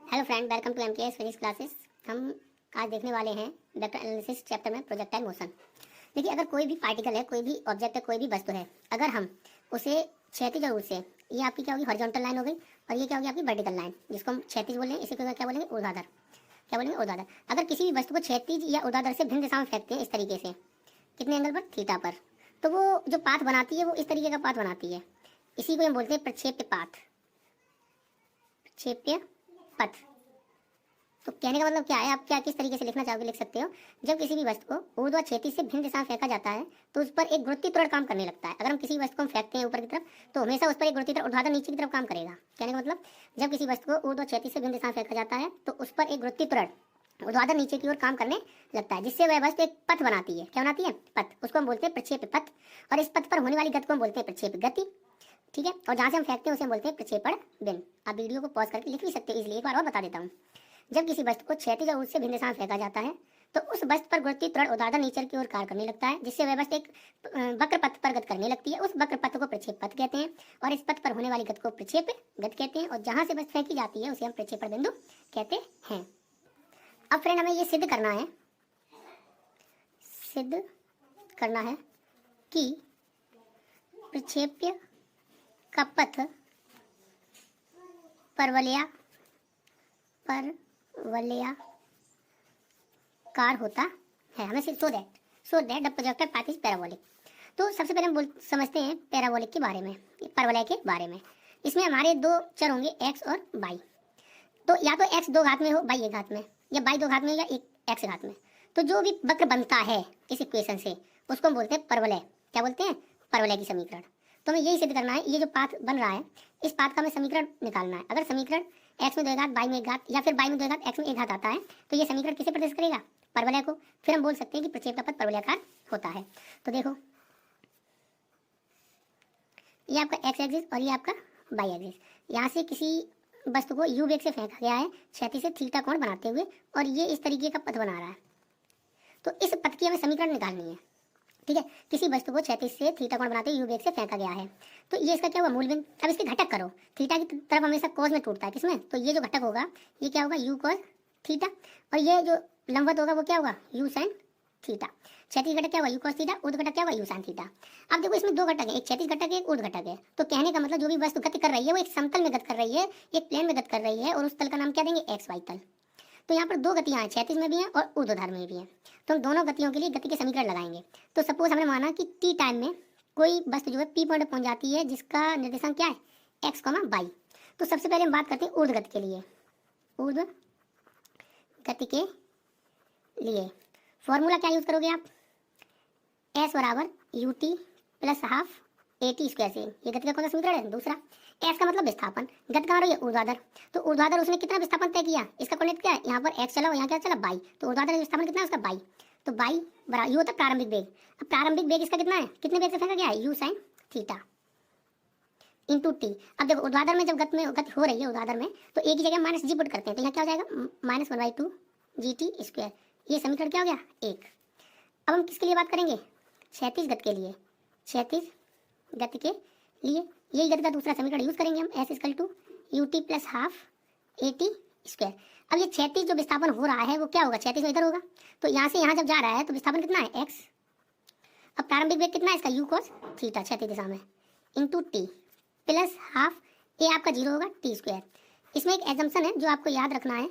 Hello friend, welcome to MKS physics classes. हम आज देखने वाले हैं वेक्टर एनालिसिस चैप्टर में प्रोजेक्टाइल मोशन। देखिए, अगर कोई भी पार्टिकल है, कोई भी ऑब्जेक्ट है, कोई भी वस्तु है, अगर हम उसे क्षैतिज रूप से, ये आपकी क्या होगी, हॉरिजॉन्टल लाइन हो गई, और ये क्या होगी आपकी वर्टिकल लाइन, जिसको हम क्षैतिज बोल रहे हैं, इसी को क्या बोलेंगे, ऊर्ध्वाधर। क्या बोलेंगे, ऊर्ध्वाधर। अगर किसी भी वस्तु को क्षैतिज या ऊर्ध्वाधर से भिन्न दिशा में फेंकते हैं इस तरीके से, कितने एंगल पर, थीटा पर, तो वो जो पाथ बनाती है वो इस तरीके का पाथ बनाती है। इसी को हम बोलते हैं प्रक्षेप्य पाथ, प्रक्षेप्य पथ। तो कहने का मतलब क्या है, आप क्या किस तरीके से लिखना चाहोगे, लिख सकते हो। जब किसी भी वस्तु को ऊर्ध्वा क्षैतिज से भिन्न दिशा में फेंका जाता है तो उस पर एक गुरुत्वीय त्वरण काम करने लगता है। अगर हम किसी वस्तु को हम फेंकते हैं ऊपर की तरफ तो हमेशा उस पर एक गुरुत्वीय त्वरण ऊर्ध्वाधर नीचे की तरफ काम करेगा। कहने का मतलब, जब किसी वस्तु को ऊर्ध्वा क्षैतिज से भिन्न दिशा में फेंका जाता है तो उस पर एक गुरुत्वीय त्वरण ऊर्ध्वाधर नीचे की ओर काम करने लगता है, जिससे वह वस्तु एक पथ बनाती है। क्या बनाती है, पथ। उसको हम बोलते हैं प्रक्षेप्य पथ, और इस पथ पर होने वाली गति को हम बोलते हैं प्रक्षेप्य गति। ठीक है, और जहां से हम फेंकते हैं उसे हम बोलते हैं प्रक्षेपण बिंदु। आप वीडियो को पॉज करके लिख भी सकते हो, इसलिए एक बार और बता देता हूँ। जब किसी वस्तु को क्षैतिज और ऊर्ध्व से भिन्न दिशा में फेंका जाता है तो उस वस्तु पर गुरुत्वीय त्वरण ऊर्ध्वाधर नीचे की ओर कार्य करने लगता है, जिससे वह वस्तु एक वक्र पथ पर गति करने लगती है। उस वक्र पथ को प्रक्षेप पथ कहते हैं, और इस पथ पर होने वाली गति को प्रक्षेप गति कहते हैं, और जहां से वस्तु फेंकी जाती है उसे हम प्रक्षेपण बिंदु कहते हैं। अब फ्रेंड, हमें ये सिद्ध करना है कि प्रक्षेप्य का पथ परवलयाकार होता है। हमें सिर्फ so that the projector path is parabolic. तो सबसे पहले हम समझते हैं पैराबोलिक के बारे में, परवलय के बारे में। इसमें हमारे दो चर होंगे, एक्स और वाई। तो या तो एक्स दो घात में हो, वाई एक घात में, या वाई दो घात में, या एक एक्स घात में। तो जो भी वक्र बनता है इस इक्वेशन से उसको हम बोलते हैं परवलय। क्या बोलते हैं, परवलय की समीकरण। तो हमें यही सिद्ध करना है, ये जो पाथ बन रहा है इस पाथ का हमें समीकरण निकालना है। अगर समीकरण एक्स में दो घात, वाई में एक घात, या फिर वाई में दो घात, एक्स में एक घात आता है तो ये समीकरण किसे प्रदर्शित करेगा, परवलय को। फिर हम बोल सकते हैं कि प्रक्षेप का पथ परवलयाकार होता है। तो देखो, ये आपका एक्स एक्सिस और ये आपका वाई एक्सिस। यहाँ से किसी वस्तु को यू वेग से फेंका गया है क्षैतिज से थीटा कोण बनाते हुए, और ये इस तरीके का पथ बना रहा है। तो इस पथ की हमें समीकरण निकालनी है। ठीक है, किसी वस्तु को क्षैतिज से थीटा कोण बनाते हुए यू वेग से फेंका गया है, तो ये इसका क्या हुआ, मूल बिंदु। अब इसके घटक करो, थीटा की तरफ हमेशा कोस में टूटता है, किसमें, तो ये जो घटक होगा ये क्या होगा, यू कोस थीटा, और ये जो लंबवत होगा वो क्या होगा, यू साइन थीटा। क्षैतिज घटक क्या होगा, यू कोस थीटा, ऊर्ध्व घटक क्या होगा, यू साइन थीटा। अब देखो, इसमें दो घटक है, एक क्षैतिज घटक है, एक ऊर्ध्व घटक है। तो कहने का मतलब, जो भी वस्तु गति कर रही है वो एक समतल में गति कर रही है, एक प्लेन में गति कर रही है, और उस तल का नाम क्या देंगे, एक्स वाई तल। तो यहाँ पर दो गतियाँ हैं, क्षैतिज में भी हैं और ऊर्ध्वाधर में भी हैं। तो हम दोनों गतियों के लिए गति के समीकरण लगाएंगे। तो सपोज हमने माना कि टी टाइम में कोई वस्तु जो है पी पॉइंट पहुंच जाती है, जिसका निर्देशांक क्या है, एक्स कॉमा वाई। तो सबसे पहले हम बात करते हैं ऊर्ध्व गति के लिए। ऊर्ध्व गति के लिए फॉर्मूला क्या यूज करोगे आप, एस बराबर you T plus half A T square से। ये गति का कौन सा समीकरण है, दूसरा। एस का मतलब विस्थापन, गति कहाँ रही है, ऊर्ध्वाधर। तो ऊर्ध्वाधर उसने कितना विस्थापन तय किया, इसका कोऑर्डिनेट क्या है, यहाँ पर एक्स चला और यहाँ क्या चला, वाई। तो ऊर्ध्वाधर विस्थापन कितना है उसका, वाई। तो वाई बराबर, ये होता है प्रारंभिक वेग। अब प्रारंभिक वेग इसका कितना है, कितने वेग से फेंका गया है, you sine theta into T. अब देखो, ऊर्ध्वाधर में जब गति हो रही है ऊर्ध्वाधर में, तो एक ही जगह माइनस जी पुट करते हैं, तो यहाँ क्या हो जाएगा, माइनस 1/2 जी टी स्क्वायर। ये समीकरण क्या हो गया, एक। अब हम किसके लिए बात करेंगे, क्षैतिज गति के लिए। क्षैतिज गति के लिए यही गति का दूसरा समीकरण यूज करेंगे हम, S equal to U T plus half A T square. अब ये क्षैतिज जो विस्थापन हो रहा है वो क्या होगा, क्षैतिज में इधर होगा, तो यहाँ से यहाँ जब जा रहा है तो विस्थापन कितना है, एक्स। अब प्रारंभिक वेग कितना है इसका, यू कोस थीटा क्षैतिज दिशा में, इंटू टी प्लस हाफ ए आपका 0 होगा टी स्क्वायर। इसमें एक एजम्पशन है जो आपको याद रखना है।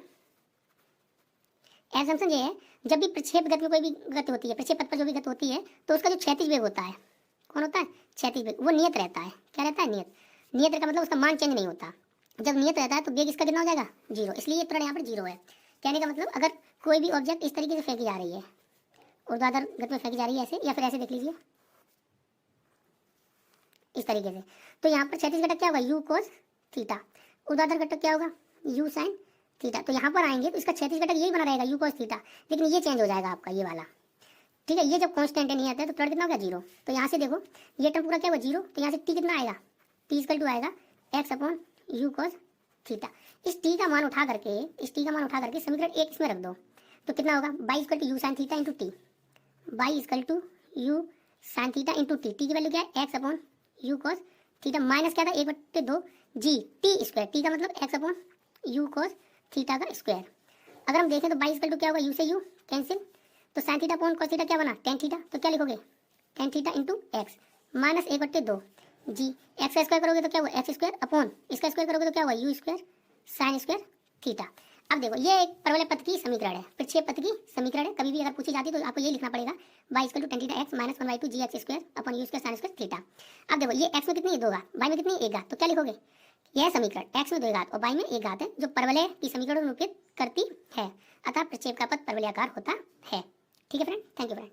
एजम्पशन ये है, जब भी प्रक्षेप गति में कोई भी गति होती है, प्रक्षेप पथ पर जो भी गति होती है, तो उसका जो क्षैतिज वेग होता है, कौन होता है, क्षैतिज वेग, वो नियत रहता है। क्या रहता है, नियत। नियत का मतलब उसका मान चेंज नहीं होता। जब नियत रहता है तो वेग इसका कितना हो जाएगा, 0, इसलिए ये त्वरण यहाँ पर 0 है। कहने का मतलब, अगर कोई भी ऑब्जेक्ट इस तरीके से फेंकी जा रही है, ऊर्ध्वाधर गति में फेंकी जा रही है ऐसे, या फिर ऐसे देख लीजिए इस तरीके से, तो यहाँ पर क्षैतिज घटक क्या होगा, यू कोस थीटा, ऊर्ध्वाधर घटक क्या होगा, यू साइन थीटा। तो यहाँ पर आएंगे तो इसका क्षैतिज घटक यही बना रहेगा, यू कोस थीटा, लेकिन ये चेंज हो जाएगा आपका ये वाला। ठीक है, ये जब कांस्टेंट नहीं आता है तो त्वरण कितना होगा, 0। तो यहाँ से देखो, ये टर्म पूरा क्या होगा, 0। तो यहाँ से टी कितना आएगा, टी इक्वल टू आएगा x upon U cos theta. इस टी का मान उठा करके समीकरण 1 इसमें रख दो, तो कितना होगा, Y equal to U sine theta into T, Y equal to U sine theta into T. T की वैल्यू क्या है, X upon U cos theta, minus क्या था, 1/2 जी टी स्क्वायर। टी का मतलब X upon U cos theta का square. अगर हम देखें तो बाई इक्वल टू क्या होगा, यू से यू कैंसिल, तो sine theta upon cos theta क्या बना, टेन थीटा, तो क्या लिखोगे tan theta into x minus 1/2 G. X का स्क्वायर करोगे तो क्या होगा एक्स स्क्वायर अपॉन इसका स्क्वायर करोगे तो क्या होगा you square sine square theta. अब देखो ये एक परवलय पथ की समीकरण है, प्रक्षेप पथ की समीकरण है। कभी भी अगर पूछी जाती है तो आपको ये लिखना पड़ेगा Y equal to tan theta X minus 1/2 G X square upon U square sine square theta. अब देखो ये एक्स में कितनी दो घात, वाई में कितनी एक घात, तो क्या लिखोगे यह समीकरण एक्स में दो घात और वाई में एक घात है जो परवलय की समीकरण को निरूपित करती है। अतः प्रक्षेप का पथ परवलयाकार होता है। ठीक है फ्रेंड, थैंक यू फ्रेंड।